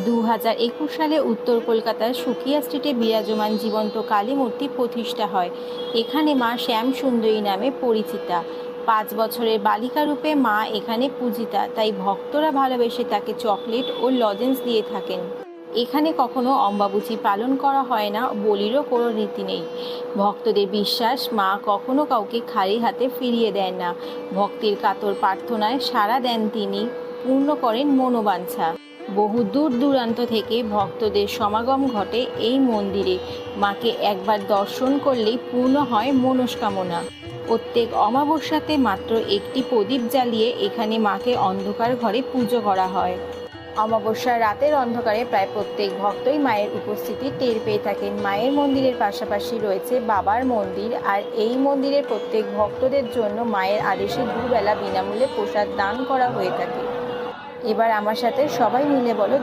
2021 সালে উত্তর কলকাতার সুকিয়া স্ট্রিটে বিরাজমান জীবন্ত কালী মূর্তি প্রতিষ্ঠা হয়। এখানে মা শ্যামসুন্দরী নামে পরিচিতা। 5 বছরের বালিকা রূপে মা এখানে পূজিতা, তাই ভক্তরা ভালোবেসে তাকে চকলেট ও লজেন্স দিয়ে থাকেন। এখানে কখনো অম্বাবুচি পালন করা হয় না, বলিরও কোনো রীতি নেই। ভক্তদের বিশ্বাস, মা কখনো কাউকে খালি হাতে ফিরিয়ে দেন না। ভক্তের কাতর প্রার্থনায় সাড়া দেন তিনি, পূর্ণ করেন মনোবাঞ্ছা। বহু দূর দূরান্ত থেকে ভক্তদের সমাগম ঘটে এই মন্দিরে। মাকে একবার দর্শন করলেই পূর্ণ হয় মনস্কামনা। প্রত্যেক অমাবস্যাতে মাত্র একটি প্রদীপ জ্বালিয়ে এখানে মাকে অন্ধকার ঘরে পুজো করা হয়। অমাবস্যার রাতের অন্ধকারে প্রায় প্রত্যেক ভক্তই মায়ের উপস্থিতি টের পেয়ে থাকেন। মায়ের মন্দিরের পাশাপাশি রয়েছে বাবার মন্দির, আর এই মন্দিরের প্রত্যেক ভক্তদের জন্য মায়ের আদেশে দুবেলা বিনামূল্যে প্রসাদ দান করা হয়ে থাকে। এবার আমার সাথে সবাই মিলে বলো